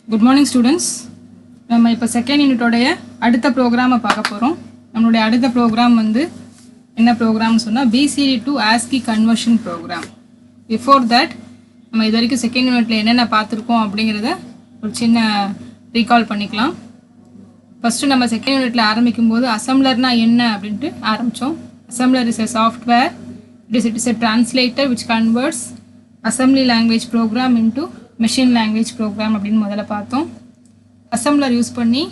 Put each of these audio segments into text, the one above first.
Good morning students. நம்ம இப்போ second யூனிட்டோடைய அடுத்த ப்ரோக்ராமை பார்க்க போகிறோம். நம்மளுடைய அடுத்த ப்ரோக்ராம் வந்து என்ன ப்ரோக்ராம்னு சொன்னால் BCD to ASCII conversion program. Before that நம்ம இது வரைக்கும் செகண்ட் யூனிட்டில் என்னென்ன பார்த்துருக்கோம் அப்படிங்கிறத ஒரு சின்ன ரீகால் பண்ணிக்கலாம். ஃபஸ்ட்டு நம்ம செகண்ட் யூனிட்டில் ஆரம்பிக்கும் போது அசம்ப்ளர்னால் என்ன அப்படின்ட்டு ஆரம்பித்தோம். Assembler is a software. It is a translator which converts assembly language program into machine language program அப்படின்னு முதல்ல பார்த்தோம். அசம்ப்ளர் யூஸ் பண்ணி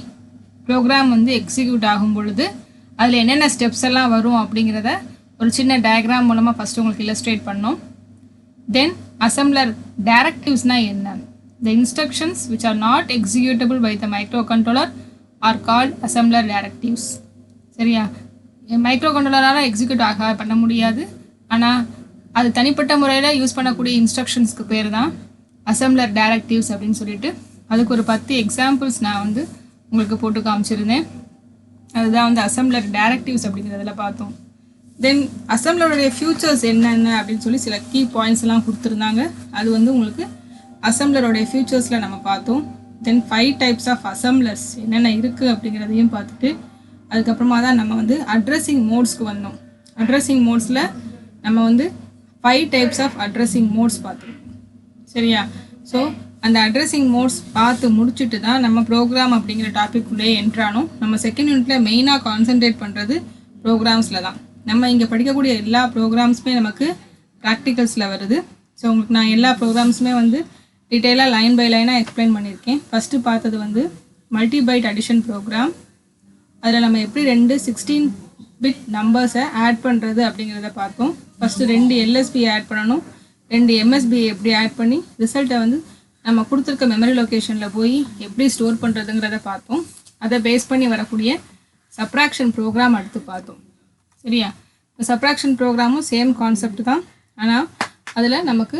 ப்ரோக்ராம் வந்து எக்ஸிக்யூட் ஆகும் பொழுது அதில் என்னென்ன ஸ்டெப்ஸ் எல்லாம் வரும் அப்படிங்கிறத ஒரு சின்ன டயக்ராம் மூலமாக ஃபஸ்ட்டு உங்களுக்கு இல்லஸ்ட்ரேட் பண்ணோம். தென் அசம்ப்ளர் டைரக்டிவ்ஸ்னால் என்ன? The instructions which are not executable by the micro controller are called assembler directives. சரியா? மைக்ரோ கண்ட்ரோலரால் எக்ஸிக்யூட் பண்ண முடியாது, ஆனால் அது தனிப்பட்ட முறையில் யூஸ் பண்ணக்கூடிய இன்ஸ்ட்ரக்ஷன்ஸ்க்கு பேர் தான் அசம்ப்ளர் டைரக்டிவ்ஸ் அப்படின்னு சொல்லிட்டு அதுக்கு ஒரு 10 எக்ஸாம்பிள்ஸ் நான் வந்து உங்களுக்கு போட்டு காமிச்சிருந்தேன். அதுதான் வந்து அசம்ப்ளர் டைரக்டிவ்ஸ் அப்படிங்கிறதுல பார்த்தோம். தென் அசம்ப்ளருடைய ஃபியூச்சர்ஸ் என்னென்ன அப்படின்னு சொல்லி சில கீ பாயிண்ட்ஸ் எல்லாம் கொடுத்துருந்தாங்க. அது வந்து உங்களுக்கு அசம்ப்ளருடைய ஃபியூச்சர்ஸில் நம்ம பார்த்தோம். தென் 5 டைப்ஸ் ஆஃப் அசம்ப்ளர்ஸ் என்னென்ன இருக்குது அப்படிங்கிறதையும் பார்த்துட்டு அதுக்கப்புறமா தான் நம்ம வந்து அட்ரஸிங் மோட்ஸ்க்கு வந்தோம். அட்ரஸிங் மோட்ஸில் நம்ம வந்து 5 டைப்ஸ் ஆஃப் அட்ரஸிங் மோட்ஸ் பார்த்தோம். சரியா? ஸோ அந்த அட்ரஸிங் மோட்ஸ் பார்த்து முடிச்சுட்டு தான் நம்ம ப்ரோக்ராம் அப்படிங்கிற டாபிக் உள்ளே என்ட்ரானோம். நம்ம செகண்ட் யூனிட்டில் மெயினாக கான்சென்ட்ரேட் பண்ணுறது ப்ரோக்ராம்ஸில் தான். நம்ம இங்கே படிக்கக்கூடிய எல்லா ப்ரோக்ராம்ஸுமே நமக்கு ப்ராக்டிகல்ஸில் வருது. ஸோ உங்களுக்கு நான் எல்லா ப்ரோக்ராம்ஸுமே வந்து டீட்டெயிலாக லைன் பை லைனாக எக்ஸ்பிளைன் பண்ணியிருக்கேன். ஃபஸ்ட்டு பார்த்தது வந்து மல்டி பைட் அடிஷன் ப்ரோக்ராம். அதில் நம்ம எப்படி 2 16 பிட் நம்பர்ஸை ஆட் பண்ணுறது அப்படிங்கிறத பார்த்தோம். ஃபஸ்ட்டு 2 LSB ஆட் பண்ணணும், 2 MSB எப்படி ஆட் பண்ணி ரிசல்ட்டை வந்து நம்ம கொடுத்துருக்க மெமரி லொக்கேஷனில் போய் எப்படி ஸ்டோர் பண்ணுறதுங்கிறத பார்த்தோம். அதை பேஸ் பண்ணி வரக்கூடிய சப்ராக்ஷன் ப்ரோக்ராம் அடுத்து பார்த்தோம். சரியா? இந்த சப்ராக்ஷன் ப்ரோக்ராமும் சேம் கான்செப்ட் தான், ஆனால் அதில் நமக்கு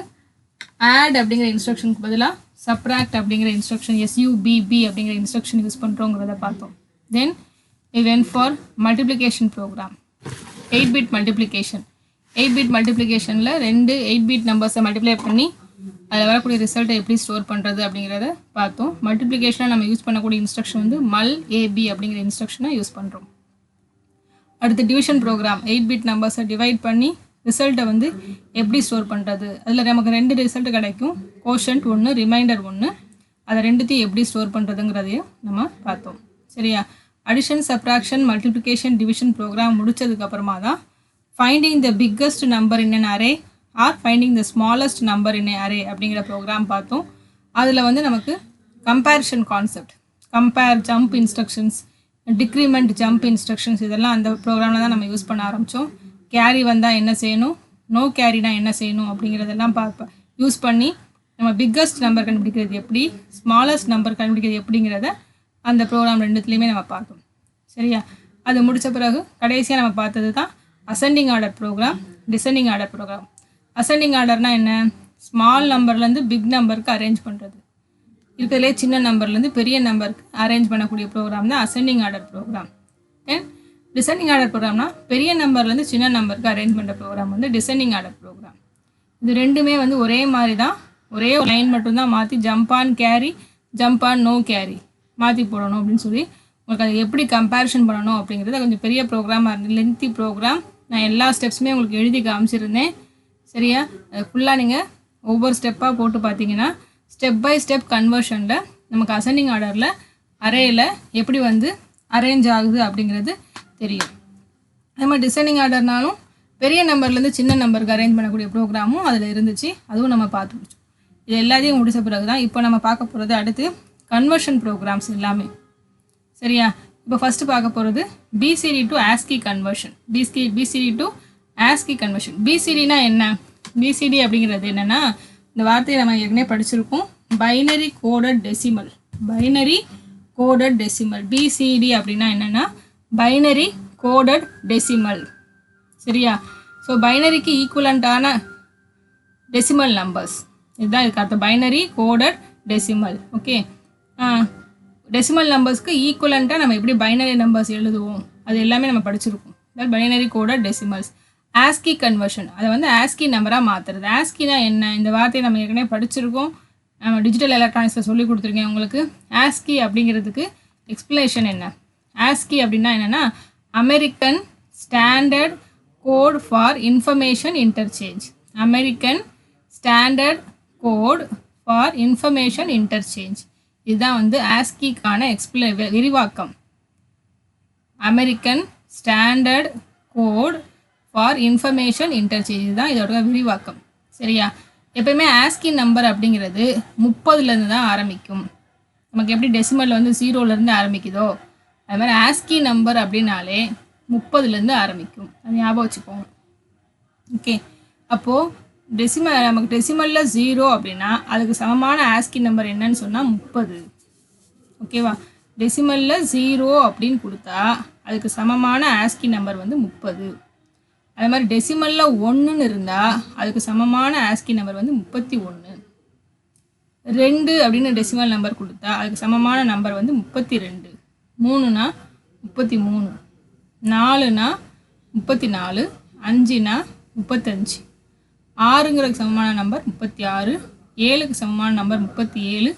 ஆட் அப்படிங்கிற இன்ஸ்ட்ரக்ஷனுக்கு பதிலாக சப்ராக்ட் அப்படிங்கிற இன்ஸ்ட்ரக்ஷன் SUBB அப்படிங்கிற இன்ஸ்ட்ரக்ஷன் யூஸ் பண்ணுறோங்கிறத பார்த்தோம். தென் we went for multiplication program, 8 bit multiplication. 8 bit மல்டிப்ளிகேஷனில் 2 8 bit நம்பர்ஸை மல்டிப்ளை பண்ணி அதில் வரக்கூடிய ரிசல்ட்டை எப்படி ஸ்டோர் பண்ணுறது அப்படிங்கிறத பார்த்தோம். மல்டிப்ளிகேஷனில் நம்ம யூஸ் பண்ணக்கூடிய இன்ஸ்ட்ரக்ஷன் வந்து MULAB அப்படிங்கிற இன்ஸ்ட்ரக்ஷனை யூஸ் பண்ணுறோம். அடுத்து டிவிஷன் ப்ரோக்ராம், 8 bit நம்பர்ஸை டிவைட் பண்ணி ரிசல்ட்டை வந்து எப்படி ஸ்டோர் பண்ணுறது. அதில் நமக்கு 2 ரிசல்ட் கிடைக்கும், கோஷன்ட் 1, ரிமைண்டர் 1. அதை ரெண்டுத்தையும் எப்படி ஸ்டோர் பண்ணுறதுங்கிறதையும் நம்ம பார்த்தோம். சரியா? Addition, subtraction, multiplication, division program முடிச்சதுக்கப்புறமா தான் finding the biggest number in an array or finding the smallest number in an array அப்படிங்கிற ப்ரோக்ராம் பார்த்தோம். அதில் வந்து நமக்கு comparison concept, compare, jump instructions, decrement, jump instructions, இதெல்லாம் அந்த ப்ரோக்ராமில் தான் நம்ம யூஸ் பண்ண ஆரம்பித்தோம். கேரி வந்தால் என்ன செய்யணும், நோ கேரினா என்ன செய்யணும் அப்படிங்கிறதெல்லாம் யூஸ் பண்ணி நம்ம பிக்கஸ்ட் நம்பர் கண்டுபிடிக்கிறது எப்படி, ஸ்மாலஸ்ட் நம்பர் கண்டுபிடிக்கிறது எப்படிங்கிறத அந்த ப்ரோக்ராம் ரெண்டுத்துலேயுமே நம்ம பார்த்தோம். சரியா? அது முடித்த பிறகு கடைசியாக நம்ம பார்த்தது தான் ascending order program, descending order program. Ascending ஆர்டர்னால் என்ன? ஸ்மால் நம்பர்லேருந்து பிக் நம்பருக்கு அரேஞ்ச் பண்ணுறது, இருக்கிறதுலே சின்ன நம்பர்லேருந்து பெரிய நம்பருக்கு அரேஞ்ச் பண்ணக்கூடிய ப்ரோக்ராம் தான் அசெண்டிங் ஆர்டர் ப்ரோக்ராம். தென் டிசெண்டிங் ஆர்டர் ப்ரோக்ராம்னா பெரிய நம்பர்லேருந்து சின்ன நம்பருக்கு அரேஞ்ச் பண்ணுற ப்ரோக்ராம் வந்து டிசெண்டிங் ஆர்டர் ப்ரோக்ராம். இது ரெண்டுமே வந்து ஒரே மாதிரி தான், ஒரே ஒரு லைன் மட்டும்தான் மாற்றி jump on carry, jump on no carry மாற்றி போடணும் அப்படின்னு சொல்லி உங்களுக்கு அதை எப்படி கம்பேரிஷன் பண்ணணும் அப்படிங்கிறது கொஞ்சம் பெரிய ப்ரோக்ராமாக இருந்தது, லென்த்தி ப்ரோக்ராம். நான் எல்லா ஸ்டெப்ஸுமே உங்களுக்கு எழுதி காமிச்சிருந்தேன். சரியா? ஃபுல்லாக நீங்கள் ஒவ்வொரு ஸ்டெப்பாக போட்டு பார்த்தீங்கன்னா ஸ்டெப் பை ஸ்டெப் கன்வர்ஷனில் நமக்கு அசெண்டிங் ஆர்டரில் அரேயில் எப்படி வந்து அரேஞ்ச் ஆகுது அப்படிங்கிறது தெரியும். அதே மாதிரி டிசெண்டிங் ஆர்டர்னாலும் பெரிய நம்பர்லேருந்து சின்ன நம்பருக்கு அரேஞ்ச் பண்ணக்கூடிய ப்ரோக்ராமும் அதில் இருந்துச்சு, அதுவும் நம்ம பார்த்து முடிச்சோம். இது எல்லாத்தையும் முடித்த பிறகு தான் இப்போ நம்ம பார்க்க போகிறது அடுத்து கன்வர்ஷன் ப்ரோக்ராம்ஸ் எல்லாமே. சரியா? இப்போ ஃபஸ்ட்டு பார்க்க போகிறது BCD to ASCII conversion. BCD to ASCII conversion. BCDனா என்ன? BCD அப்படிங்கிறது என்னென்னா, இந்த வார்த்தையை நம்ம ஏற்கனவே படிச்சிருக்கோம், binary coded decimal. Binary coded decimal. BCD அப்படின்னா என்னென்னா பைனரி கோடட் டெசிமல். சரியா? ஸோ பைனரிக்கு ஈக்குவலண்ட்டான டெசிமல் நம்பர்ஸ் இதுதான் இதுக்கு அர்த்தம், binary coded decimal. Okay, decimal நம்பர்ஸ்க்கு ஈக்குவலண்ட்டாக நம்ம எப்படி பைனரி நம்பர்ஸ் எழுதுவோம் அது எல்லாமே நம்ம படிச்சிருக்கோம். That binary coded decimals. ASCII conversion, அதை வந்து ASCII நம்பராக மாற்றுறது. ASCIIனா என்ன? இந்த வார்த்தையை நம்ம ஏற்கனவே படிச்சிருக்கோம், டிஜிட்டல் எலக்ட்ரானிக்ஸில் சொல்லி கொடுத்துருக்கேன் உங்களுக்கு. ஆஸ்கி அப்படிங்கிறதுக்கு எக்ஸ்பிளேஷன் என்ன? ஆஸ்கி அப்படின்னா என்னென்னா American standard code for information Interchange. American standard code for information Interchange. இதுதான் வந்து ஆஸ்கிக்கான விரிவாக்கம். American standard code for information Interchange இதுதான் இதோட விரிவாக்கம். சரியா? எப்பயுமே ஆஸ்கி நம்பர் அப்படிங்கிறது 30லேருந்து தான் ஆரம்பிக்கும். நமக்கு எப்படி டெசிமலில் வந்து 0லேருந்து ஆரம்பிக்குதோ அது மாதிரி ஆஸ்கி நம்பர் அப்படின்னாலே 30லேருந்து ஆரம்பிக்கும். அது ஞாபகம் வச்சுக்கோங்க. ஓகே, அப்போது நமக்கு டெசிமலில் 0 அப்படின்னா அதுக்கு சமமான ஆஸ்கி நம்பர் என்னன்னு சொன்னால் 30. ஓகேவா? டெசிமலில் 0 அப்படின்னு கொடுத்தா அதுக்கு சமமான ஆஸ்கி நம்பர் வந்து 30. அது மாதிரி டெசிமலில் 1ன்னு இருந்தால் அதுக்கு சமமான ஆஸ்கி நம்பர் வந்து 31. 2 அப்படின்னு டெசிமல் நம்பர் கொடுத்தா அதுக்கு சமமான நம்பர் வந்து 32. 3னா 33. 4னா 34. 5னா 35. 6ங்கிறதுக்கு சமமான நம்பர் 36. 7க்கு சமமான நம்பர் 37.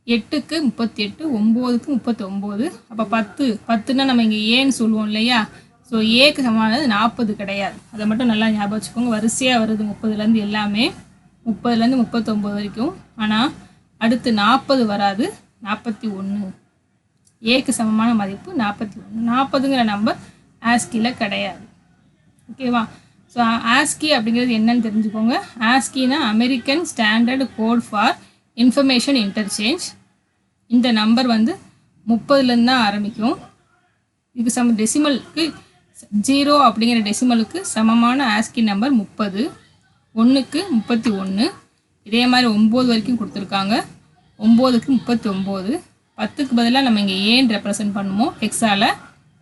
8க்கு 38. 9க்கு 39. அப்போ 10னா நம்ம இங்கே ஏன்னு சொல்லுவோம் இல்லையா? ஸோ ஏக்கு சமமானது 40 கிடையாது. அதை மட்டும் நல்லா ஞாபகம் வச்சுக்கோங்க. வரிசையாக வருது 30லேருந்து எல்லாமே 30லேருந்து 39 வரைக்கும். ஆனால் அடுத்து 40 வராது, 41. ஏக்கு சமமான மதிப்பு 41. 40ங்கிற நம்பர் ஆஸ்கியில் கிடையாது. ஓகேவா? ஸோ ஆஸ்கி அப்படிங்கிறது என்னன்னு தெரிஞ்சுக்கோங்க. ஆஸ்கினா American standard code for information interchange. இந்த நம்பர் வந்து 30லேருந்து தான் ஆரம்பிக்கும். இதுக்கு டெசிமலுக்கு 0 அப்படிங்கிற டெசிமலுக்கு சமமான ஆஸ்கி நம்பர் 30. 1க்கு 31. இதே மாதிரி 9 வரைக்கும் கொடுத்துருக்காங்க. 9க்கு 39. 10க்கு பதிலாக நம்ம இங்கே ஏன்னு ரெப்ரசன்ட் பண்ணுவோம் எக்ஸால்.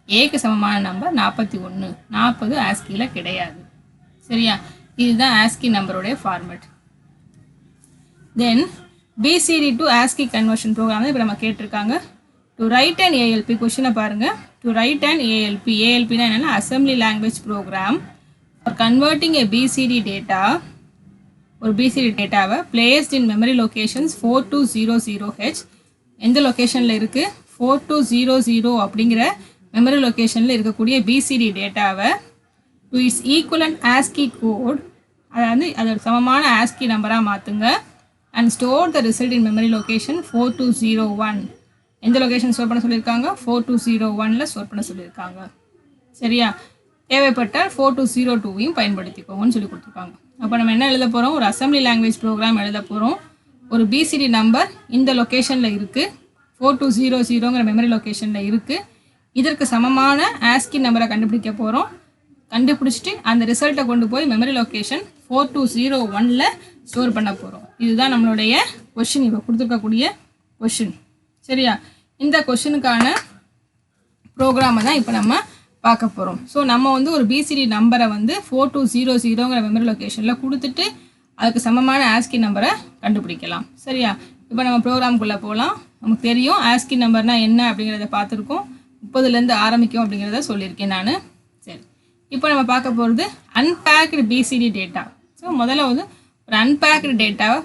ஏக்கு சமமான நம்பர் 41. 40 ஆஸ்கியில் கிடையாது. சரியா? இதுதான் ஆஸ்கி நம்பருடைய format. Then BCD to ASCII conversion program இப்போ நம்ம கேட்டிருக்காங்க. டு ரைட் அண்ட் ஏஎல்பி கொஷினை பாருங்கள். டு ரைட் அண்ட் ஏஎல்பி, ஏஎல்பினா என்னென்னா assembly language program for converting a BCD data. ஒரு பிசிடி டேட்டாவை placed in memory locations 4200H. எந்த லொக்கேஷனில் இருக்குது? 4200 அப்படிங்கிற மெமரி லொக்கேஷனில் இருக்கக்கூடிய பிசிடி டேட்டாவை to its equivalent ASCII code, அதாவது அதோட சமமான ஆஸ்கி நம்பராக மாற்றுங்க. And store the result in memory location 4201. எந்த லொக்கேஷன் ஸ்டோர் பண்ண சொல்லியிருக்காங்க? 4201ல் ஸ்டோர் பண்ண சொல்லியிருக்காங்க. சரியா? தேவைப்பட்டால் 4202வையும் பயன்படுத்திக்கோங்கன்னு சொல்லி கொடுத்துருக்காங்க. அப்போ நம்ம என்ன எழுத போகிறோம்? ஒரு அசம்பிளி லாங்குவேஜ் ப்ரோக்ராம் எழுத போகிறோம். ஒரு பிசிடி நம்பர் இந்த லொக்கேஷனில் இருக்குது, 4200ங்கிற மெமரி லொக்கேஷனில் இருக்குது. இதற்கு சமமான ஆஸ்கி நம்பரை கண்டுபிடிக்க போகிறோம். கண்டுபிடிச்சிட்டு அந்த ரிசல்ட்டை கொண்டு போய் மெமரி லொக்கேஷன் 4201ல் ஸ்டோர் பண்ண போகிறோம். இதுதான் நம்மளுடைய கொஷின், இப்போ கொடுத்துருக்கக்கூடிய கொஷின். சரியா? இந்த கொஷினுக்கான ப்ரோக்ராமை தான் இப்போ நம்ம பார்க்க போகிறோம். ஸோ நம்ம வந்து ஒரு பிசிடி நம்பரை வந்து 4200ங்கிற மெமரி லொக்கேஷனில் கொடுத்துட்டு அதுக்கு சமமான ஆஸ்கி நம்பரை கண்டுபிடிக்கலாம். சரியா? இப்போ நம்ம ப்ரோக்ராம்குள்ளே போகலாம். நமக்கு தெரியும் ஆஸ்கி நம்பர்னால் என்ன அப்படிங்கிறத பார்த்துருக்கோம். 30லேருந்து ஆரம்பிக்கும் அப்படிங்கிறத சொல்லியிருக்கேன் நான். சரி, இப்போ நம்ம பார்க்க போகிறது அன்பேக்டு பிசிடி டேட்டா. ஸோ முதல்ல வந்து ஒரு அன்பேக்டு டேட்டாவை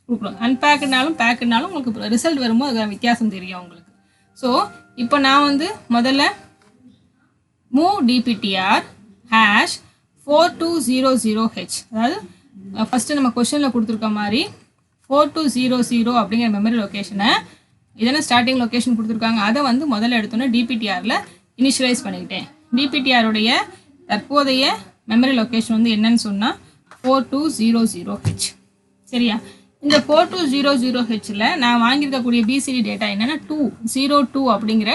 கொடுக்குறோம். அன்பேக்குனாலும் பேக்குனாலும் உங்களுக்கு ரிசல்ட் வரும்போது அதுக்கான வித்தியாசம் தெரியும் உங்களுக்கு. ஸோ இப்போ நான் வந்து முதல்ல மூவ் டிபிடிஆர் ஹேஷ் 4200H, அதாவது ஃபஸ்ட்டு நம்ம கொஷனில் கொடுத்துருக்க மாதிரி 4200 அப்படிங்கிற மெமரி லொக்கேஷனை, இதெல்லாம் ஸ்டார்டிங் லொக்கேஷன் கொடுத்துருக்காங்க, அதை வந்து முதல்ல எடுத்தோன்னே டிபிடிஆரில் இனிஷியலைஸ் பண்ணிக்கிட்டேன். டிபிடிஆருடைய தற்போதைய மெமரி லொக்கேஷன் வந்து என்னன்னு சொன்னால் 4200H. சரியா? இந்த 4200Hல நான் வாங்கியிருக்கக்கூடிய பிசிடி டேட்டா என்னென்னா 202 அப்படிங்கிற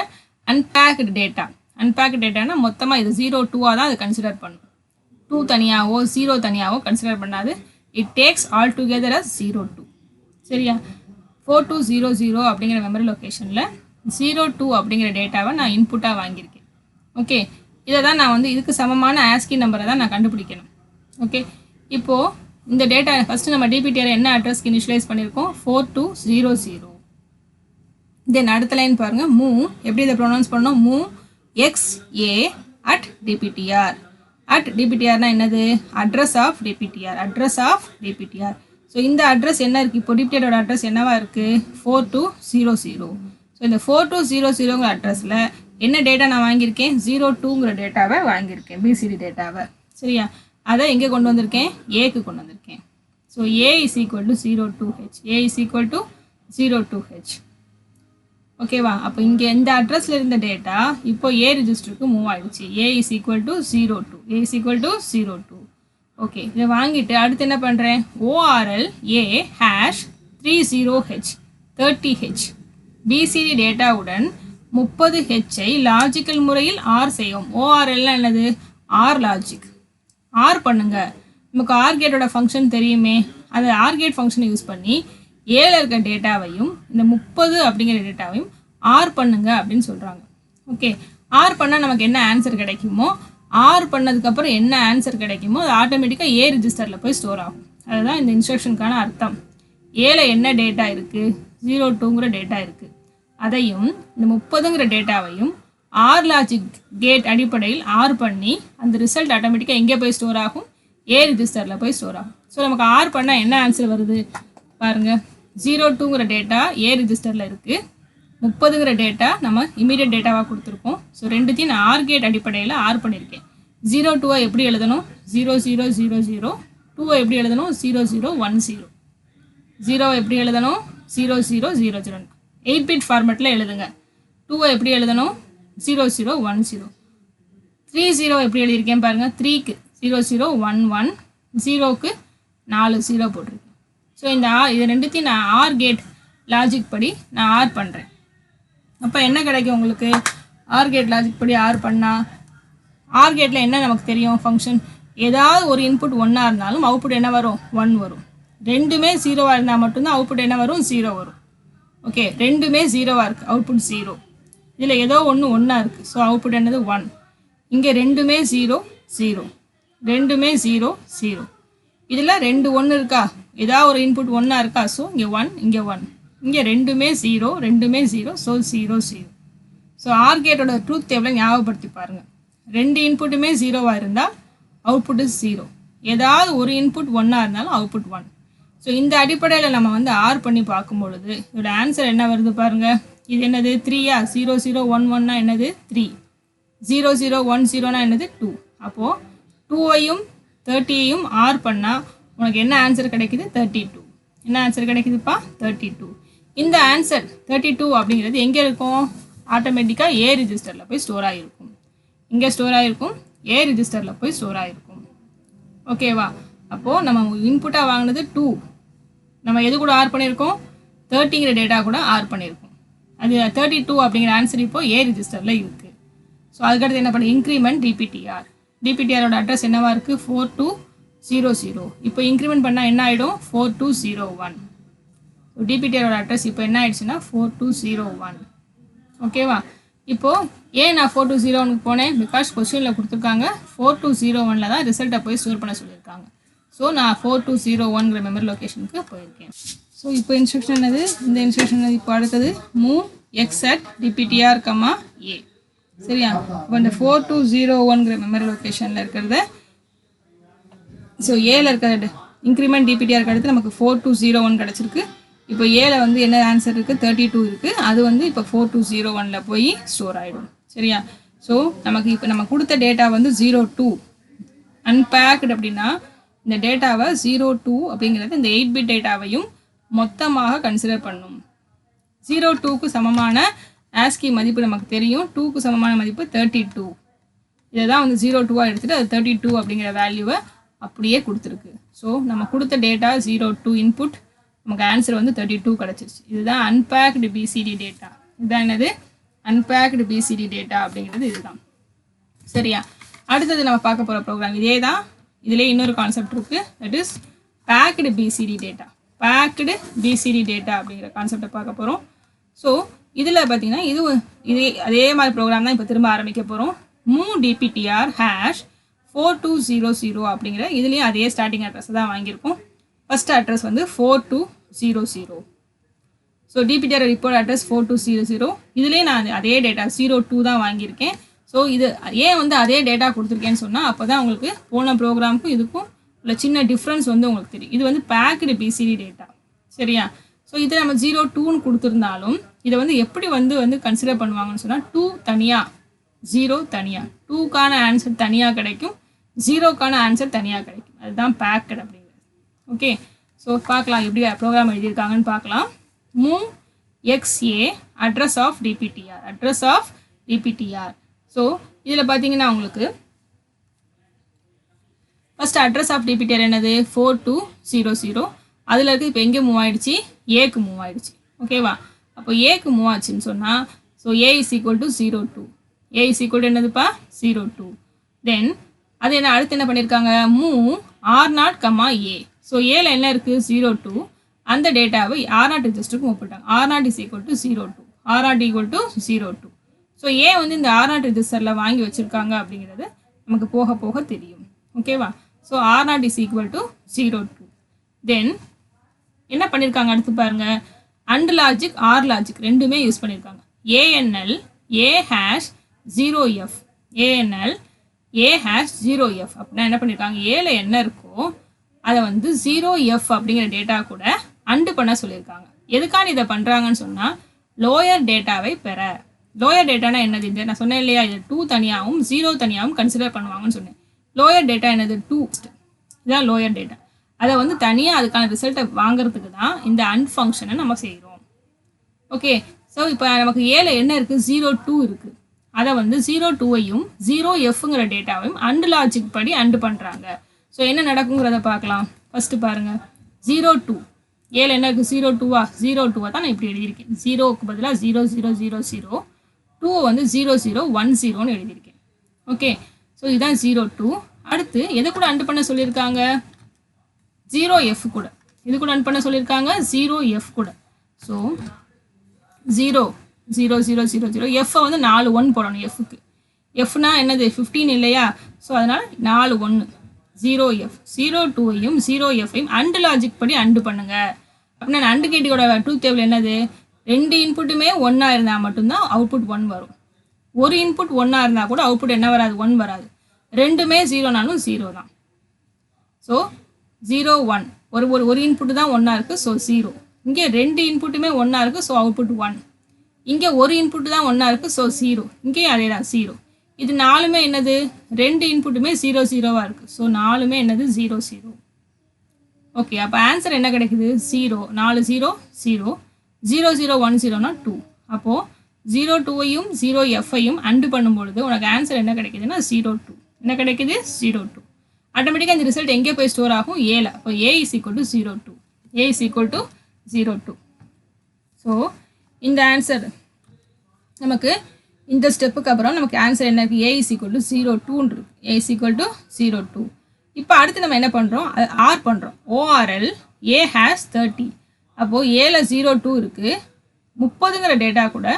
அன்பேக்டு டேட்டா. அன்பேக்டு டேட்டானா மொத்தமாக இது 02ஆக தான் அது கன்சிடர் பண்ணும். 2 தனியாகவோ 0 தனியாகவோ கன்சிடர் பண்ணாது. It takes all together as 02. சரியா? 4200 அப்படிங்கிற மெமரி லொக்கேஷனில் 02 அப்படிங்கிற டேட்டாவை நான் இன்புட்டாக வாங்கியிருக்கேன். ஓகே, இதை தான் நான் வந்து இதுக்கு சமமான ஆஸ்கி நம்பரை தான் நான் கண்டுபிடிக்கணும். ஓகே, இப்போது இந்த டேட்டா ஃபஸ்ட்டு நம்ம டிபிடிஆர் என்ன அட்ரஸ்க்கு இனிஷியலைஸ் பண்ணியிருக்கோம்? 4200. தென் அடுத்த லைன் பாருங்கள், மூவ் எப்படி இதை ப்ரொனவுன்ஸ் பண்ணோம்? Move XA at DPTR. at DPTRனா என்னது? Address of DPTR. Address of DPTR. So இந்த அட்ரஸ் என்ன இருக்குது, இப்போ டிபிடிஆரோட அட்ரஸ் என்னவா இருக்குது, 4200. ஸோ இந்த 4200ங்கிற அட்ரஸில் என்ன டேட்டா நான் வாங்கியிருக்கேன், 02ங்கிற டேட்டாவை வாங்கியிருக்கேன், பிசிடி டேட்டாவை. சரியா, அதை எங்கே கொண்டு வந்திருக்கேன், ஏக்கு கொண்டு வந்திருக்கேன். So A is equal to 02H, A is equal to 02H. ஓகேவா, அப்போ இங்கே இந்த அட்ரஸில் இருந்த டேட்டா இப்போ ஏ ரிஜிஸ்டருக்கு மூவ் ஆகிடுச்சு. A is equal to 02, A is equal to 02. Okay, இதை வாங்கிட்டு அடுத்து என்ன பண்ணுறேன், ORL A hash 30H 30H BCD டேட்டாவுடன் 30Hஐ லாஜிக்கல் முறையில் ஆர் செய்யும். ORLனா என்னது, ஆர் லாஜிக். ஆர் பண்ணுங்க, நமக்கு ஆர் கேட்டோட ஃபங்க்ஷன் தெரியுமே, அந்த ஆர் கேட் ஃபங்க்ஷனை யூஸ் பண்ணி ஏல இருக்க டேட்டாவையும் இந்த 30 அப்படிங்கிற டேட்டாவையும் ஆர் பண்ணுங்க அப்படின்னு சொல்கிறாங்க. ஓகே, ஆர் பண்ணால் நமக்கு என்ன ஆன்சர் கிடைக்குமோ, ஆர் பண்ணதுக்கப்புறம் என்ன ஆன்சர் கிடைக்குமோ அது ஆட்டோமேட்டிக்காக ஏ ரிஜிஸ்டரில் போய் ஸ்டோர் ஆகும். அதுதான் இந்த இன்ஸ்ட்ரக்ஷனுக்கான அர்த்தம். ஏல என்ன டேட்டா இருக்குது, 02ங்கிற டேட்டா இருக்குது, அதையும் இந்த 30ங்கிற டேட்டாவையும் ஆர் லாஜிக் கேட் அடிப்படையில் ஆர் பண்ணி அந்த ரிசல்ட் ஆட்டோமேட்டிக்காக எங்கே போய் ஸ்டோர் ஆகும், ஏ ரிஜிஸ்டரில் போய் ஸ்டோர் ஆகும். ஸோ நமக்கு ஆர் பண்ணால் என்ன ஆன்சர் வருது பாருங்கள், 02ங்கிற டேட்டா ஏ ரிஜிஸ்டரில் இருக்குது, 30ங்கிற டேட்டா நம்ம இமீடியட் டேட்டாவாக கொடுத்துருக்கோம். ஸோ ரெண்டுத்தையும் நான் ஆர் கேட் அடிப்படையில் ஆர் பண்ணியிருக்கேன். 02 எப்படி எழுதணும், 0000, 2 எப்படி எழுதணும், 0010, 0 எப்படி எழுதணும், 0000, 8-bit ஃபார்மேட்டில் எழுதுங்க. 2 எப்படி எழுதணும், 0010, 30 எப்படி எழுதியிருக்கேன் பாருங்கள், 3க்கு 0011, 0க்கு 4 0 போட்டிருக்கேன். ஸோ இந்த இது ரெண்டுத்தையும் நான் ஆர் கேட் லாஜிக் படி நான் ஆர் பண்ணுறேன். அப்போ என்ன கிடைக்கும் உங்களுக்கு, ஆர் கேட் லாஜிக் படி ஆர் பண்ணால் ஆர் கேட்டில் என்ன நமக்கு தெரியும் ஃபங்க்ஷன், ஏதாவது ஒரு இன்புட் 1ஆக இருந்தாலும் அவுட்புட் என்ன வரும், 1 வரும். ரெண்டுமே 0வாக இருந்தால் மட்டும்தான் அவுட்புட் என்ன வரும், 0 வரும். ஓகே, ரெண்டுமே 0வாக இருக்குது, அவுட்புட் 0. இதில் ஏதோ ஒன்று 1ஆக இருக்குது, ஸோ அவுட்புட் என்னது 1. இங்கே ரெண்டுமே 0 0, ரெண்டுமே 0 0. இதில் 2 1 இருக்கா, ஏதாவது ஒரு இன்புட் 1ஆக இருக்கா, ஸோ இங்கே 1 இங்கே 1, இங்கே ரெண்டுமே 0 ரெண்டுமே 0, ஸோ 0 0. ஸோ ஆர் கேட்டோட ட்ரூத் டேபிளை ஞாபகப்படுத்தி பாருங்கள். ரெண்டு இன்புட்டுமே 0வாக இருந்தால் அவுட்புட்டு 0, ஏதாவது ஒரு இன்புட் 1ஆக இருந்தாலும் அவுட்புட் 1. ஸோ இந்த அடிப்படையில் நம்ம வந்து ஆர் பண்ணி பார்க்கும்பொழுது இதோட ஆன்சர் என்ன வருது பாருங்கள். இது என்னது, 3யா, 0011னா என்னது 3, 0010னா என்னது 2. அப்போது 2ஐயும் 30ஐயும் ஆர் பண்ணால் உனக்கு என்ன ஆன்சர் கிடைக்குது, 32. என்ன ஆன்சர் கிடைக்குதுப்பா, 32. இந்த ஆன்சர் 32 அப்படிங்கிறது எங்கே இருக்கும், ஆட்டோமேட்டிக்காக ஏ ரிஜிஸ்டரில் போய் ஸ்டோர் ஆகிருக்கும். இங்கே ஸ்டோர் ஆகிருக்கும், ஏ ரிஜிஸ்டரில் போய் ஸ்டோர் ஆகிருக்கும். ஓகேவா, அப்போது நம்ம இன்புட்டாக வாங்கினது 2, நம்ம எது கூட ஆர் பண்ணியிருக்கோம், 30ங்கிற டேட்டா கூட ஆர் பண்ணியிருக்கோம். அது 32 அப்படிங்கிற ஆன்சர் இப்போது ஏ ரிஜிஸ்டரில் இருக்குது. ஸோ அதுக்கடுத்து என்ன பண்ண, இன்க்ரிமெண்ட் டிபிடிஆர். டிபிடிஆரோட அட்ரஸ் என்னவா இருக்குது, 4200. இப்போ இன்க்ரிமெண்ட் பண்ணால் என்ன ஆகிடும், 4201. ஸோ டிபிடிஆரோட அட்ரஸ் இப்போ என்ன ஆயிடுச்சுன்னா 4201. ஓகேவா, இப்போது ஏன் நான் 4201க்கு போனேன், பிகாஸ் கொஸ்டினில் கொடுத்துருக்காங்க 4201 தான் ரிசல்ட்டை போய் ஸ்டோர் பண்ண சொல்லியிருக்காங்க. ஸோ நான் 4201ங்கிற மெமரி லொக்கேஷனுக்கு போயிருக்கேன். ஸோ இப்போ இன்ஸ்ட்ரக்ஷன் என்னது, இந்த இன்ஸ்ட்ரக்ஷன் இப்போ அடுத்தது மூவ் எக்ஸ் அட் டிபிடிஆர் கமா ஏ. சரியா, இப்போ இந்த 4201ங்கிற மெமரி லொக்கேஷனில் இருக்கிறத, ஸோ ஏல இருக்கிற இன்க்ரிமெண்ட் டிபிடிஆருக்கு அடுத்து நமக்கு 4201 கிடச்சிருக்கு. இப்போ ஏல வந்து என்ன ஆன்சர் இருக்குது, 32 இருக்குது. அது வந்து இப்போ 4201ல் போய் ஸ்டோர் ஆகிடும். சரியா, ஸோ நமக்கு இப்போ நம்ம கொடுத்த டேட்டா வந்து 02 அன்பேக்டு அப்படின்னா இந்த டேட்டாவை 02 அப்படிங்கிறது இந்த 8-bit டேட்டாவையும் மொத்தமாக கன்சிடர் பண்ணும். 02க்கு சமமான ஆஸ்கி மதிப்பு நமக்கு தெரியும், 2க்கு சமமான மதிப்பு 32. இதை தான் வந்து 02ஆக எடுத்துகிட்டு அது 32 அப்படிங்கிற வேல்யூவை அப்படியே கொடுத்துருக்கு. ஸோ நம்ம கொடுத்த டேட்டா 02 இன்புட், நமக்கு ஆன்சர் வந்து 32 கிடச்சிருச்சு. இதுதான் அன்பேக்டு பிசிடி டேட்டா. இதுதான் என்னது, அன்பேக்டு பிசிடி டேட்டா அப்படிங்கிறது இதுதான். சரியா, அடுத்தது நம்ம பார்க்க போகிற ப்ரோக்ராம் இதே தான். இதிலே இன்னொரு கான்செப்ட் இருக்குது, that is packed BCD data. Packed BCD data அப்படிங்கிற கான்செப்டை பார்க்க போகிறோம். ஸோ இதில் பார்த்தீங்கன்னா இதே அதே மாதிரி ப்ரோக்ராம் தான் இப்போ திரும்ப ஆரம்பிக்க போகிறோம். மூவ் டிபிடிஆர் ஹேஷ் 4200 அப்படிங்கிற இதுலேயும் அதே ஸ்டார்டிங் அட்ரஸ் தான் வாங்கியிருக்கோம். ஃபர்ஸ்ட் அட்ரஸ் வந்து 4200. So DPTR report address 4200. இதுலேயே நான் அதே டேட்டா 02 தான் வாங்கியிருக்கேன். ஸோ இது ஏன் வந்து அதே டேட்டா கொடுத்துருக்கேன்னு சொன்னால் அப்போ தான் உங்களுக்கு போன ப்ரோக்ராமுக்கும் இதுக்கும் உள்ள சின்ன டிஃப்ரென்ஸ் வந்து உங்களுக்கு தெரியும். இது வந்து பேக்டு பிசிடி டேட்டா. சரியா? ஸோ இதை நம்ம 0-2ன்னு கொடுத்துருந்தாலும் இதை வந்து எப்படி வந்து கன்சிடர் பண்ணுவாங்கன்னு சொன்னால் 2 தனியாக 0 தனியாக 2க்கான ஆன்சர் தனியாக கிடைக்கும், 0க்கான ஆன்சர் தனியாக கிடைக்கும். அதுதான் பேக்கட் அப்படிங்கிறது. ஓகே, ஸோ பார்க்கலாம் எப்படி ப்ரோக்ராம் எழுதியிருக்காங்கன்னு பார்க்கலாம். Move XA address of DPTR. So இதில் பார்த்தீங்கன்னா உங்களுக்கு ஃபஸ்ட் அட்ரஸ் ஆஃப் டிபிடிஆர் என்னது 4200. அதில் இருக்குது இப்போ எங்கே மூவ் ஆகிடுச்சு, ஏக்கு மூவ் ஆகிடுச்சு. ஓகேவா? அப்போ ஏக்கு மூவ் ஆச்சுன்னு சொன்னால் so A is equal to 02. A is equal to என்னதுப்பா 02. தென் அது என்ன அடுத்து என்ன பண்ணியிருக்காங்க, மூவ் R0, A. ஸோ ஏல என்ன இருக்குது 02. அந்த டேட்டாவை R0 ரெஜிஸ்டருக்கு மூவ் பண்ணிட்டாங்க. R0 is equal to 02. R0 equal to 02. So ஏ வந்து இந்த R0 ரெஜிஸ்டரில் வாங்கி வச்சுருக்காங்க அப்படிங்கிறது நமக்கு போக போக தெரியும். ஓகேவா? So R0 is equal to 02. தென் என்ன பண்ணியிருக்காங்க அடுத்து பாருங்க, அண்ட் லாஜிக் ஆர் லாஜிக் ரெண்டுமே யூஸ் பண்ணியிருக்காங்க. ANL A#0F ANL A#0F அப்படின்னா என்ன பண்ணியிருக்காங்க, ஏல என்ன இருக்கோ அதை வந்து 0F அப்படிங்கிற டேட்டா கூட அண்டு பண்ண சொல்லியிருக்காங்க. எதுக்கான இதை பண்ணுறாங்கன்னு சொன்னால் லோயர் டேட்டாவை பெற. லோயர் டேட்டானா என்னது, இது நான் சொன்னேன் இல்லையா, இது 2 தனியாகவும் 0 தனியாகவும் கன்சிடர் பண்ணுவாங்கன்னு சொன்னேன். லோயர் டேட்டா என்னது 2, இதுதான் லோயர் டேட்டா. அதை வந்து தனியாக அதுக்கான ரிசல்ட்டை வாங்குறதுக்கு தான் இந்த அண்ட் ஃபங்க்ஷனை நம்ம செய்கிறோம். ஓகே, ஸோ இப்போ நமக்கு ஏல என்ன இருக்குது 02 இருக்குது. அதை வந்து 02வையும் 0Fங்கிற டேட்டாவையும் அண்டு லாஜிக் படி அண்டு பண்ணுறாங்க. ஸோ என்ன நடக்குங்கிறத பார்க்கலாம். ஃபஸ்ட்டு பாருங்கள், 02 ஏல என்ன இருக்குது 02வா, 02வை தான் நான் இப்படி எழுதியிருக்கேன். 0க்கு பதிலாக 0000, 2 வந்து 0010ன்னு எழுதியிருக்கேன். ஓகே, ஸோ இதுதான் 02. அடுத்து எதை கூட அண்டு பண்ண சொல்லியிருக்காங்க, 0F கூட. இது கூட அண்ட் பண்ண சொல்லியிருக்காங்க 0F கூட. ஸோ 00000 எஃப்ஐ வந்து 4 1 போடணும். எஃப்க்கு எஃப்னா என்னது 15 இல்லையா, ஸோ அதனால் 4 1 0F 02வையும் 0Fஐயும் அண்டு லாஜிக் படி அண்டு பண்ணுங்க. அப்படின்னா அண்டு கேட்டியோட ட்ரூத் டேபிள் என்னது, 2 இன்புட்டுமே 1ஆ இருந்தால் மட்டும்தான் அவுட்புட் 1 வரும். ஒரு இன்புட் 1ஆ இருந்தால் கூட அவுட்புட் என்ன வராது, 1 வராது. ரெண்டுமே 0னாலும் 0 தான். ஸோ 0 1 ஒரு இன்புட்டு தான் 1ஆ இருக்குது, ஸோ 0. இங்கே 2 இன்புட்டுமே 1ஆ இருக்குது, ஸோ அவுட்புட் 1. இங்கே ஒரு இன்புட்டு தான் 1ஆ இருக்குது, ஸோ 0. இங்கேயும் அதே தான் 0. இது 4மே என்னது, 2 இன்புட்டுமே 0 0வாக இருக்குது, ஸோ 4மே என்னது 0 0. ஓகே, அப்போ ஆன்சர் என்ன கிடைக்குது 0. 4 0 0 0 0 1 0னா 2. அப்போது 02வையும் 0Fஐயும் அண்டு பண்ணும்பொழுது உனக்கு ஆன்சர் என்ன கிடைக்குதுன்னா 02. என்ன கிடைக்குது 02. ஆட்டோமேட்டிக்காக இந்த ரிசல்ட் எங்கே போய் ஸ்டோர் ஆகும், ஏல. அப்போ A is equal to 02. A is equal to 02. So இந்த ஆன்சர் நமக்கு இந்த ஸ்டெப்புக்கு அப்புறம் நமக்கு ஆன்சர் என்ன இருக்குது, A is equal to 02 இருக்குது. A is equal to 02. இப்போ அடுத்து நம்ம என்ன பண்ணுறோம், ஆர் பண்ணுறோம். ORL A#30. அப்போது ஏல 02 இருக்குது, 30ங்கிற டேட்டா கூட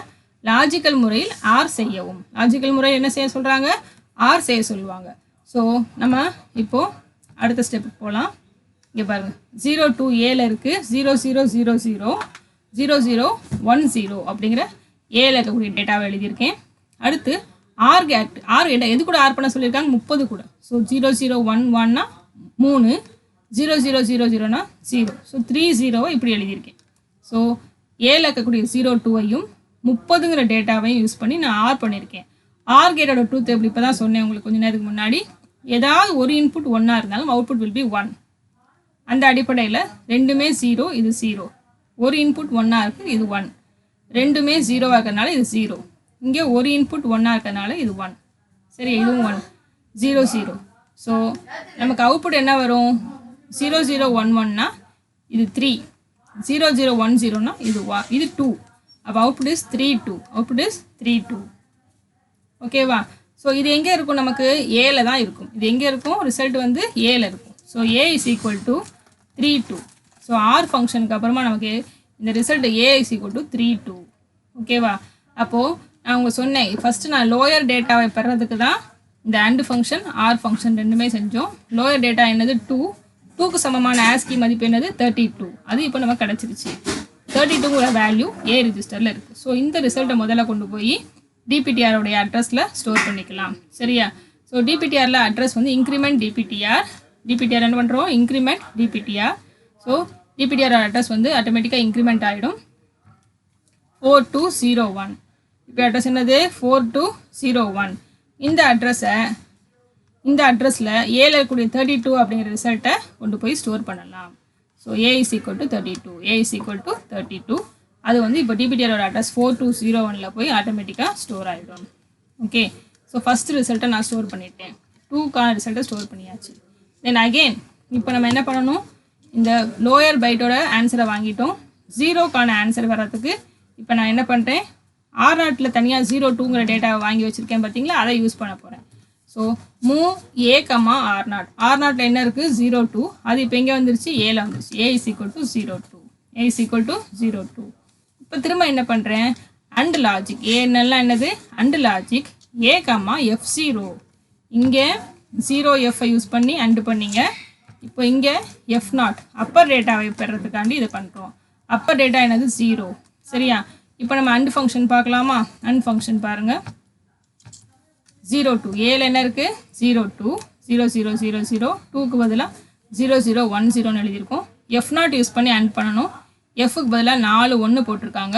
லாஜிக்கல் முறையில் ஆர் செய்யவும். லாஜிக்கல் முறையில் என்ன செய்ய சொல்கிறாங்க, ஆர் செய்ய சொல்லுவாங்க. ஸோ நம்ம இப்போது அடுத்த ஸ்டெப்புக்கு போகலாம். இங்கே பாருங்கள், 02 ஏல இருக்குது, 0000 0010 அப்படிங்கிற ஏல இருக்கக்கூடிய டேட்டாவை எழுதியிருக்கேன். அடுத்து ஆர் டேட்டா எது கூட ஆர் பண்ண சொல்லியிருக்காங்க, 30 கூட. ஸோ 0011னா 3, 0000னா 0. ஸோ 30 இப்படி எழுதியிருக்கேன். ஸோ ஏல இருக்கக்கூடிய 02வையும் 30ங்கிற டேட்டாவையும் யூஸ் பண்ணி நான் ஆர் பண்ணியிருக்கேன். ஆர் கேட்டோட ட்ரூத் டேபிள் இப்போ தான் சொன்னேன் உங்களுக்கு கொஞ்சம் நேரத்துக்கு முன்னாடி. ஏதாவது ஒரு இன்புட் 1ஆ இருந்தாலும் அவுட்புட் வில் பி 1. அந்த அடிப்படையில் ரெண்டுமே 0, இது 0. ஒரு இன்புட் 1ஆ இருக்குது, இது 1. ரெண்டுமே 0ஆக இருக்கிறதுனால இது 0. இங்கே ஒரு இன்புட் 1ஆ இருக்கிறதுனால இது 1. சரி, இதுவும் 1 0 0. ஸோ நமக்கு அவுட்புட் என்ன வரும், 0011னா இது 3, 0010னா இது 2. அப்போ அவுட்புட் இஸ் 3 2. ஓகேவா? ஸோ இது எங்கே இருக்கும், நமக்கு ஏல தான் இருக்கும். இது எங்கே இருக்கும், ரிசல்ட் வந்து ஏல இருக்கும். So A is equal to 3 2. So OR ஃபங்க்ஷனுக்கு அப்புறமா நமக்கு இந்த result A is equal to 3 2. ஓகேவா? அப்போது நான் உங்களுக்கு சொன்னேன், ஃபஸ்ட்டு நான் லோயர் டேட்டாவை பெறதுக்கு தான் இந்த அண்ட் ஃபங்க்ஷன் ஆர் ஃபங்க்ஷன் ரெண்டுமே செஞ்சோம். லோயர் டேட்டா என்னது 2க்கு சமமான ஆஸ்கி மதிப்பு என்னது 32. அது இப்போ நமக்கு கிடச்சிருச்சு. 32ங்கிற வேல்யூ A ரிஜிஸ்டரில் இருக்குது. ஸோ இந்த ரிசல்ட்டை முதல்ல கொண்டு போய் டிபிடிஆருடைய அட்ரஸில் ஸ்டோர் பண்ணிக்கலாம். சரியா? ஸோ டிபிடிஆரில் அட்ரஸ் வந்து இன்க்ரிமெண்ட் டிபிடிஆர் dptr என்ன பண்ணுறோம் increment dptr. So dptr address வந்து ஆட்டோமேட்டிக்காக இன்க்ரிமெண்ட் ஆகிடும் 4201. இப்போ அட்ரஸ் என்னது 4201. இந்த அட்ரஸில் ஏல இருக்கக்கூடிய 32 அப்படிங்கிற ரிசல்ட்டை கொண்டு போய் ஸ்டோர் பண்ணலாம். So a is equal to 32. அது வந்து இப்போ dptr அட்ரஸ் 4201 போய் ஆட்டோமேட்டிக்காக ஸ்டோர் ஆகிடும். ஓகே, ஸோ ஃபஸ்ட் ரிசல்ட்டை நான் ஸ்டோர் பண்ணிட்டேன், 2க்கான ரிசல்ட்டை ஸ்டோர் பண்ணியாச்சு. தென் அகெயின் இப்போ நம்ம என்ன பண்ணணும், இந்த லோயர் பைட்டோட ஆன்சரை வாங்கிட்டோம். 0க்கான ஆன்சர் வர்றதுக்கு இப்போ நான் என்ன பண்ணுறேன், R0ல் தனியாக 02ங்கிற டேட்டாவை வாங்கி வச்சுருக்கேன் பார்த்தீங்களா, அதை யூஸ் பண்ண போகிறேன். So move a, R0. R0ல் என்ன இருக்குது 02, அது இப்போ எங்கே வந்துருச்சு ஏல வந்துருச்சு. a is equal to 02. இப்போ திரும்ப என்ன பண்ணுறேன், அண்ட் லாஜிக் ஏன்னெல்லாம் என்னது அண்ட் லாஜிக் a, F0. இங்கே 0F யூஸ் பண்ணி அண்டு பண்ணிங்க. இப்போ இங்கே F0 அப்பர் டேட்டாவை பெறதுக்காண்டி இதை பண்ணுறோம். அப்பர் டேட்டா என்னது 0. சரியா, இப்போ நம்ம அண்ட் ஃபங்க்ஷன் பார்க்கலாமா. அண்ட் ஃபங்க்ஷன் பாருங்கள், 02 ஏல என்ன இருக்குது 02 0000 2க்கு பதிலாக 0010 எழுதியிருக்கோம். F0 யூஸ் பண்ணி அண்ட் பண்ணணும். எஃப்க்கு பதிலாக 4 1 போட்டிருக்காங்க,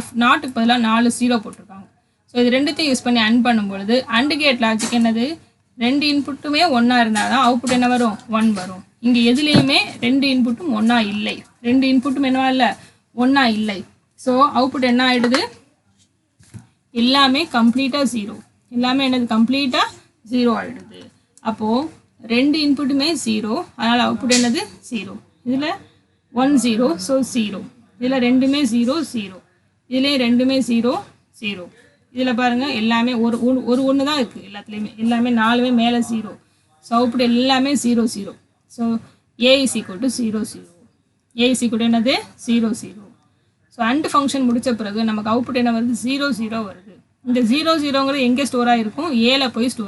F0க்கு பதிலாக 4 0 போட்டிருக்காங்க. ஸோ இது ரெண்டுத்தையும் யூஸ் பண்ணி அண்ட் பண்ணும்பொழுது அண்ட் கேட் லாஜிக் என்னது, ரெண்டு இன்புட்டுமே ஒன்றா இருந்தால் தான் அவுட்புட் என்ன வரும் 1 வரும். இங்கே எதுலேயுமே ரெண்டு இன்புட்டும் ஒன்றா இல்லை, ரெண்டு இன்புட்டும் என்னவா இல்லை ஒன்றா இல்லை. ஸோ அவுட்புட் என்ன ஆகிடுது, எல்லாமே கம்ப்ளீட்டாக 0, எல்லாமே என்னது கம்ப்ளீட்டாக 0 ஆகிடுது. அப்போது ரெண்டு இன்புட்டுமே 0, அதனால் அவுட்புட் என்னது 0. இதில் 1 0, ஸோ 0. இதில் ரெண்டுமே 0 0, இதுலேயும் ரெண்டுமே 0 0. இதில் பாருங்கள் எல்லாமே ஒரு ஒன்று தான் இருக்குது எல்லாத்துலேயுமே, எல்லாமே 4மே மேலே 0. ஸோ அவுட்புட் எல்லாமே 0 0. So a is equal to 0 0. a is equal to என்னது 0 0. ஸோ அண்ட் ஃபங்க்ஷன் முடித்த பிறகு நமக்கு அவுட்புட் என்ன வருது 0 0 வருது. இந்த 0 0ங்கிறது எங்கே ஸ்டோர் ஆகிருக்கும், ஏல போய் ஸ்டோர்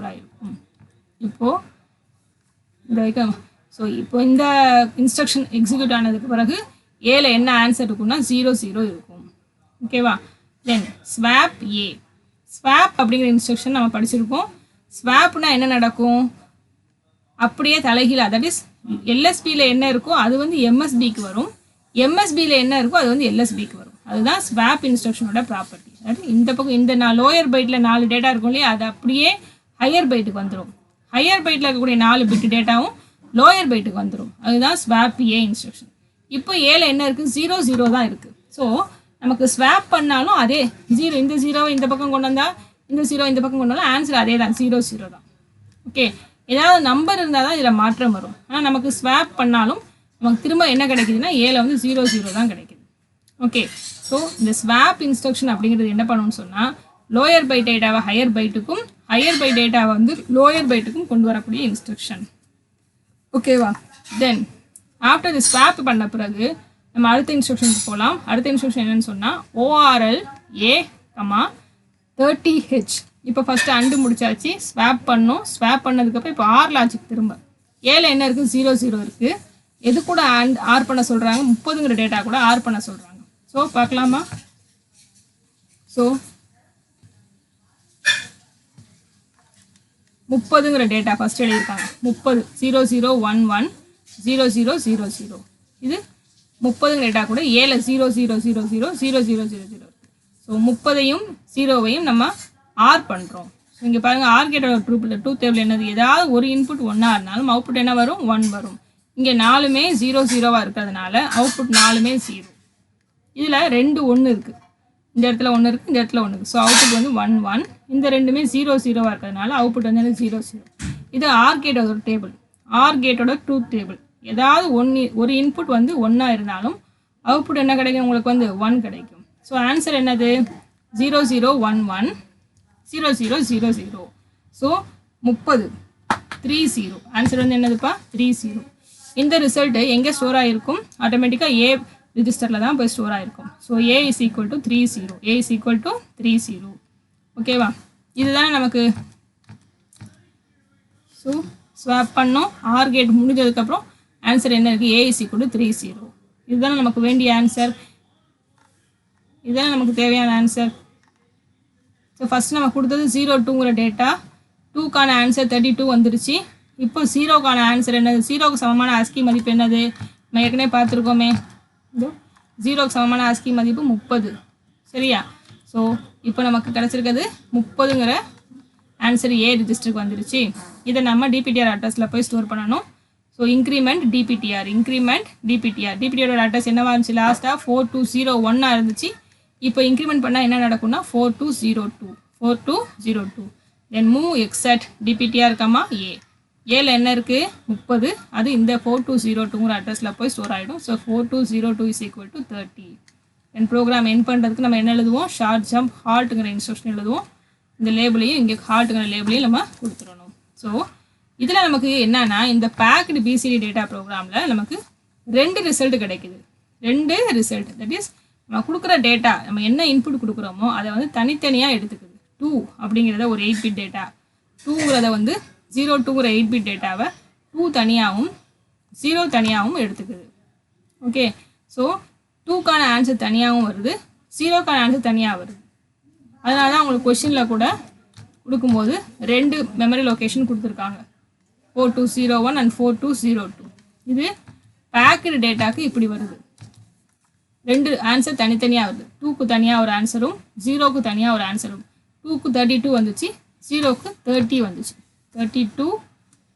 ஆகிருக்கும், இப்போது இந்த வைக்க. ஸோ இப்போ இந்த இன்ஸ்ட்ரக்ஷன் எக்ஸிக்யூட் ஆனதுக்கு பிறகு ஏல என்ன ஆன்சர் இருக்கும்னா 0 0 இருக்கும். ஓகேவா. தென் ஸ்வாப் ஏ, ஸ்வாப் அப்படிங்கிற இன்ஸ்ட்ரக்ஷன் நம்ம படிச்சிருக்கோம். ஸ்வாப்னா என்ன நடக்கும், அப்படியே தலைகீழா, தட் இஸ் எல்எஸ்பியில் என்ன இருக்கோ அது வந்து எம்எஸ்பிக்கு வரும், எம்எஸ்பியில் என்ன இருக்கோ அது வந்து எல்எஸ்பிக்கு வரும். அதுதான் ஸ்வாப் இன்ஸ்ட்ரக்ஷனோட ப்ராப்பர்ட்டி. அதாவது இந்த பக்கம் இந்த லோயர் பைட்டில் 4 டேட்டா இருக்கும் இல்லையா, அது அப்படியே ஹையர் பைட்டுக்கு வந்துடும். ஹையர் பைட்டில் இருக்கக்கூடிய 4 பிட் டேட்டாவும் லோயர் பைட்டுக்கு வந்துடும். அதுதான் ஸ்வாப் ஏ இன்ஸ்ட்ரக்ஷன். இப்போ ஏல என்ன இருக்குது 0 0 தான் இருக்குது. ஸோ நமக்கு ஸ்வாப் பண்ணாலும் அதே 0, இந்த 0 இந்த பக்கம் கொண்டு வந்தால் இந்த 0 இந்த பக்கம் கொண்டு வந்தால் ஆன்சர் அதே தான் 0 0 தான். ஓகே, ஏதாவது நம்பர் இருந்தால் தான் இதில் மாற்றம் வரும். ஆனால் நமக்கு ஸ்வாப் பண்ணாலும் நமக்கு திரும்ப என்ன கிடைக்குதுன்னா ஏல வந்து 0 0 தான் கிடைக்குது. ஓகே, ஸோ இந்த ஸ்வாப் இன்ஸ்ட்ரக்ஷன் அப்படிங்கிறது என்ன பண்ணணும்னு சொன்னால் லோயர் பை டேட்டாவை ஹையர் பைட்டுக்கும், ஹையர் பை டேட்டாவை வந்து லோயர் பைட்டுக்கும் கொண்டு வரக்கூடிய இன்ஸ்ட்ரக்ஷன். ஓகேவா. தென் ஆஃப்டர் தி ஸ்வாப் பண்ண பிறகு நம்ம அடுத்த இன்ஸ்ட்ரக்ஷனுக்கு போகலாம். அடுத்த இன்ஸ்ட்ரக்ஷன் என்னென்னு சொன்னால் ORL A, 30H. இப்போ ஃபஸ்ட்டு அண்டு முடிச்சாச்சு, ஸ்வாப் பண்ணோம். ஸ்வாப் பண்ணதுக்கப்புறம் இப்போ ஆர் லாஜிக் திரும்ப ஏல என்ன இருக்குது 0 0 இருக்குது. எது கூட ஆர் பண்ண சொல்கிறாங்க, 30ங்கிற டேட்டா கூட ஆர் பண்ண சொல்கிறாங்க. ஸோ பார்க்கலாமா. ஸோ 30ங்கிற டேட்டா ஃபஸ்ட் எழுதியிருக்காங்க, 30 0 0 1 1 0 0 0 0. இது 30ங்கிற டேட்டா கூட ஏல 0 0 0 0 0 0 0 0. ஸோ 30ஐயும் 0வையும் நம்ம ஆர் பண்ணுறோம். ஸோ இங்கே பாருங்கள் ஆர் கேட்டோட ட்ரூத் டேபிள் என்னது, ஏதாவது ஒரு இன்புட் ஒன்றா இருந்தாலும் அவுட்புட் என்ன வரும் 1 வரும். இங்கே 4மே 0 0வாக இருக்கிறதுனால அவுட்புட் 4மே 0. இதில் 2 1 இருக்குது, இந்த இடத்துல 1 இருக்குது, இந்த இடத்துல 1 இருக்குது. ஸோ அவுட்புட் வந்து 1 1. இந்த ரெண்டுமே 0 0வாக இருக்கிறதுனால அவுட்புட் வந்து 0 0. இது ஆர் கேட்டோட டேபிள், ஆர் கேட்டோட ட்ரூத் டேபிள். ஏதாவது ஒரு இன்புட் வந்து ஒன்றா இருந்தாலும் அவுட்புட் என்ன கிடைக்கும் உங்களுக்கு வந்து 1 கிடைக்கும். ஸோ ஆன்சர் என்னது 0 0 1 1 0 0 0 0. ஸோ 30 30. ஆன்சர் வந்து என்னதுப்பா 30. இந்த ரிசல்ட்டு எங்கே ஸ்டோர் ஆகிருக்கும், ஆட்டோமேட்டிக்காக ஏ ரிஜிஸ்டரில் தான் போய் ஸ்டோர் ஆகிருக்கும். So A is equal to 30, A is equal to 30. ஓகேவா. இதுதானே நமக்கு. ஸோ ஸ்வாப் பண்ணோம், ஆர் கேட் முடிஞ்சதுக்கப்புறம் ஆன்சர் என்ன இருக்குது, A is equal to 30. இதுதானே நமக்கு வேண்டிய ஆன்சர், இதுதானே நமக்கு தேவையான ஆன்சர். ஸோ ஃபஸ்ட் நம்ம கொடுத்தது 0 2ங்கிற டேட்டா, 2க்கான ஆன்சர் 32 வந்துருச்சு. இப்போ 0க்கான ஆன்சர் என்னது? 0க்கு சமமான ஆஸ்கி மதிப்பு என்னது? நம்ம ஏற்கனவே பார்த்துருக்கோமே. 0க்கு சமமான ஆஸ்கி மதிப்பு 30. சரியா? ஸோ இப்போ நமக்கு கிடச்சிருக்கிறது 30ங்கிற ஆன்சர் ஏ ரிஜிஸ்டருக்கு வந்துருச்சு. இதை நம்ம டிபிடிஆர் அட்ரஸில் போய் ஸ்டோர் பண்ணணும். ஸோ இன்க்ரிமெண்ட் டிபிடிஆரோட அட்ரஸ் என்னவா இருந்துச்சு? லாஸ்ட்டாக 4201 இருந்துச்சு. இப்போ இன்க்ரிமெண்ட் பண்ணால் என்ன நடக்கும்னா 4202. தென் மூவ் எக்ஸட் டிபிடிஆர் கமா ஏ. ஏல என்ன இருக்குது? 30. அது இந்த 4202ங்கிற அட்ரஸில் போய் ஸ்டோர் ஆகிடும். ஸோ 4202 = 30. தென் ப்ரோக்ராம் என் பண்ணுறதுக்கு நம்ம என்ன எழுதுவோம்? ஷார்ட் ஜம்ப் ஹால்ட்டுங்கிற இன்ஸ்ட்ரக்ஷன் எழுதுவோம். இந்த லேபிளையும் இங்கே ஹார்ட்டுங்கிற லேபிளையும் நம்ம கொடுத்துடணும். ஸோ இதில் நமக்கு என்னன்னா இந்த பேக்டு பிசிடி டேட்டா ப்ரோக்ராமில் நமக்கு 2 ரிசல்ட் கிடைக்குது. 2 ரிசல்ட். தட் இஸ் நம்ம கொடுக்குற டேட்டா, நம்ம என்ன இன்புட் கொடுக்குறோமோ அதை வந்து தனித்தனியாக எடுத்துக்குது. 2 அப்படிங்கிறத ஒரு 8 பிட் டேட்டா, 2ங்கிறத வந்து 02ங்கிற 8 பிட் டேட்டாவை 2 தனியாகவும் 0 தனியாகவும் எடுத்துக்குது. ஓகே. ஸோ 2க்கான ஆன்சர் தனியாகவும் வருது, 0க்கான ஆன்சர் தனியாக வருது. அதனால தான் உங்களுக்கு கொஷினில் கூட கொடுக்கும்போது 2 மெமரி லொக்கேஷன் கொடுத்துருக்காங்க, 4201 அண்ட் 4202. இது பேக்கடு டேட்டாக்கு இப்படி வருது. 2 ஆன்சர் தனித்தனியாக வருது. 2க்கு தனியாக ஒரு ஆன்சரும் 0க்கு தனியாக ஒரு ஆன்சரும். 2க்கு 32 வந்துச்சு, 0க்கு 30 வந்துச்சு. 32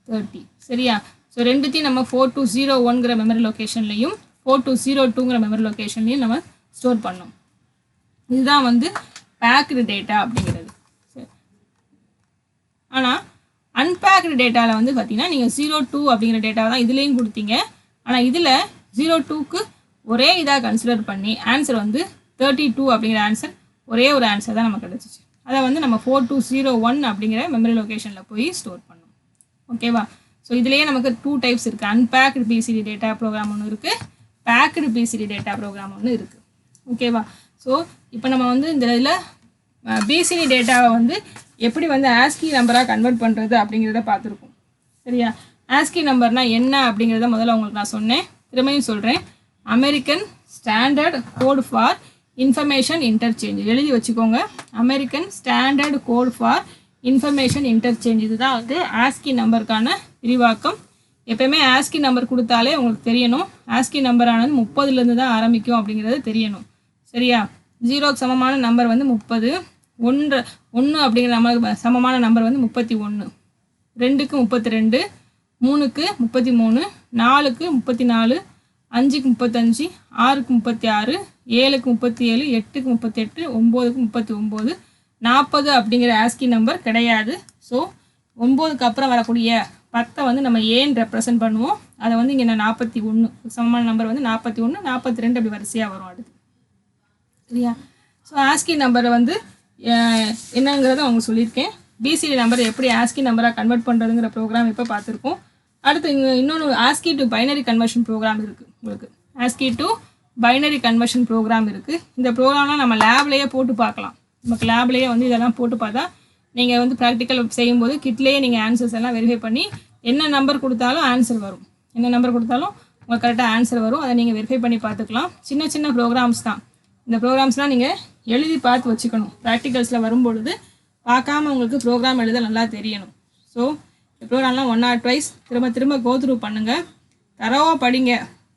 30. சரியா? ஸோ ரெண்டுத்தையும் நம்ம 4201ங்கிற மெமரி லொக்கேஷன்லையும் 4202ங்கிற மெமரி லொக்கேஷன்லையும் நம்ம ஸ்டோர் பண்ணோம். இதுதான் வந்து பேக்டு டேட்டா அப்படிங்கிறது. சரி. ஆனால் அன்பேக்டு டேட்டாவில் வந்து பார்த்தீங்கன்னா நீங்கள் 02 அப்படிங்கிற டேட்டாவை தான் இதுலேயும் கொடுத்தீங்க. ஆனால் இதில் 02க்கு ஒரே இதாக கன்சிடர் பண்ணி ஆன்சர் வந்து 32 அப்படிங்கிற ஆன்சர் ஒரே ஒரு ஆன்சர் தான் நமக்கு கிடச்சிச்சு. அதை வந்து நம்ம 4201 அப்படிங்கிற மெமரி லொக்கேஷனில் போய் ஸ்டோர் பண்ணோம். ஓகேவா? ஸோ இதுலேயே நமக்கு 2 டைப்ஸ் இருக்குது. அன்பேக்டு பிசிடி டேட்டா ப்ரோக்ராம் ஒன்று இருக்குது, பேக்டு பிசிடி டேட்டா ப்ரோக்ராம் ஒன்று இருக்குது. ஓகேவா? ஸோ இப்போ நம்ம வந்து இந்த இதில் பிசிடி டேட்டாவை வந்து எப்படி வந்து ஆஸ்கி நம்பராக கன்வெர்ட் பண்ணுறது அப்படிங்கிறத பார்த்துருக்கோம். சரியா? ஆஸ்கி நம்பர்னால் என்ன அப்படிங்கிறத முதல்ல உங்களுக்கு நான் சொன்னேன், திரும்பியும் சொல்கிறேன். American standard code for information Interchange. எழுதி வச்சுக்கோங்க. American standard code for information Interchange. இதுதான் வந்து ஆஸ்கி நம்பருக்கான விரிவாக்கம். எப்போயுமே ஆஸ்கி நம்பர் கொடுத்தாலே உங்களுக்கு தெரியணும் ஆஸ்கி நம்பரானது 30லேருந்து தான் ஆரம்பிக்கும் அப்படிங்கிறது தெரியணும். சரியா? 0க்கு சமமான நம்பர் வந்து 30, 1 அப்படிங்கிற நம்பருக்கு சமமான நம்பர் வந்து 31, 2க்கு 32, 3க்கு 33, 4க்கு 34, 5க்கு 35, 6க்கு 36, 7க்கு 37, 8க்கு 38, 9க்கு 39, 40 அப்படிங்கிற ஆஸ்கி நம்பர் கிடையாது. ஸோ 9க்கு அப்புறம் வரக்கூடிய 10 வந்து நம்ம ஏன்னு ரெப்ரசன்ட் பண்ணுவோம். அதை வந்து இங்கே நான் 41 சமமான நம்பர் வந்து 41, 42 அப்படி வரிசையாக வரும் அடுத்து. சரியா? ஸோ ஆஸ்கி நம்பரை வந்து என்னங்கிறத அவங்க சொல்லியிருக்கேன். பிசிடி நம்பரை எப்படி ஆஸ்கி நம்பராக கன்வெர்ட் பண்ணுறதுங்கிற ப்ரோக்ராம் இப்போ பார்த்துருக்கோம். அடுத்து இங்கே இன்னொன்று ASCII to binary conversion program இருக்குது. உங்களுக்கு ASCII to binary conversion program இருக்குது. இந்த ப்ரோக்ராம்லாம் நம்ம லேப்லேயே போட்டு பார்க்கலாம். நமக்கு லேப்லேயே வந்து இதெல்லாம் போட்டு பார்த்தா நீங்கள் வந்து ப்ராக்டிக்கல் செய்யும்போது கிட்லேயே நீங்கள் ஆன்சர்ஸ் எல்லாம் வெரிஃபை பண்ணி என்ன நம்பர் கொடுத்தாலும் ஆன்சர் வரும். என்ன நம்பர் கொடுத்தாலும் உங்களுக்கு கரெக்டாக ஆன்சர் வரும். அதை நீங்கள் வெரிஃபை பண்ணி பார்த்துக்கலாம். சின்ன சின்ன ப்ரோக்ராம்ஸ் தான். இந்த ப்ரோக்ராம்ஸ்லாம் நீங்கள் எழுதி பார்த்து வச்சுக்கணும். ப்ராக்டிகல்ஸில் வரும்பொழுது பார்க்காம உங்களுக்கு ப்ரோக்ராம் எழுத நல்லா தெரியணும். ஸோ இந்த ப்ரோக்ராம்லாம் 1 or 2 திரும்ப திரும்ப கோத்ரூ பண்ணுங்கள். தரவாக படிங்க.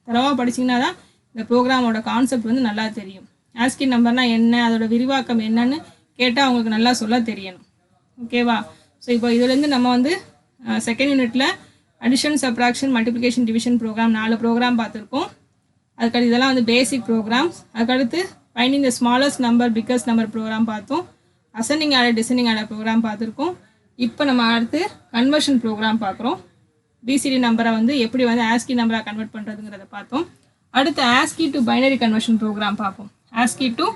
தரவாக படிச்சிங்கன்னா தான் இந்த ப்ரோக்ராமோட கான்செப்ட் வந்து நல்லா தெரியும். ஆஸ்கி நம்பர்னால் என்ன, அதோட விரிவாக்கம் என்னன்னு கேட்டால் அவங்களுக்கு நல்லா சொல்ல தெரியணும். ஓகேவா? ஸோ இப்போ இதுலேருந்து நம்ம வந்து செகண்ட் யூனிட்டில் addition, subtraction, multiplication, division program 4 program பார்த்துருக்கோம். அதுக்கடுத்து இதெல்லாம் வந்து பேசிக் ப்ரோக்ராம்ஸ். அதுக்கடுத்து finding the smallest number biggest number program பார்த்தோம். Ascending order, descending order program பார்த்துருக்கோம். இப்போ நம்ம அடுத்து கன்வர்ஷன் ப்ரோக்ராம் பார்க்குறோம். பிசிடி நம்பரை வந்து எப்படி வந்து ஆஸ்கி நம்பராக கன்வெர்ட் பண்ணுறதுங்கிறத பார்த்தோம். அடுத்து ASCII to binary conversion program பார்ப்போம். ASCII to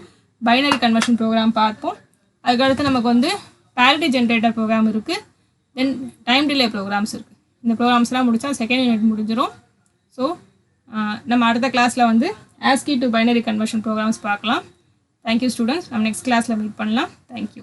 binary conversion program பார்ப்போம். அதுக்கடுத்து நமக்கு வந்து parity ஜென்ரேட்டர் ப்ரோக்ராம் இருக்குது. தென் டைம் டிலே ப்ரோக்ராம்ஸ் இருக்குது. இந்த ப்ரோக்ராம்ஸ்லாம் முடித்தா செகண்ட் யூனிட் முடிஞ்சிடும். ஸோ நம்ம அடுத்த கிளாஸில் வந்து ASCII to binary conversion programs பார்க்கலாம். Thank you students. நம்ம நெக்ஸ்ட் கிளாஸில் மீட் பண்ணலாம். தேங்க்யூ.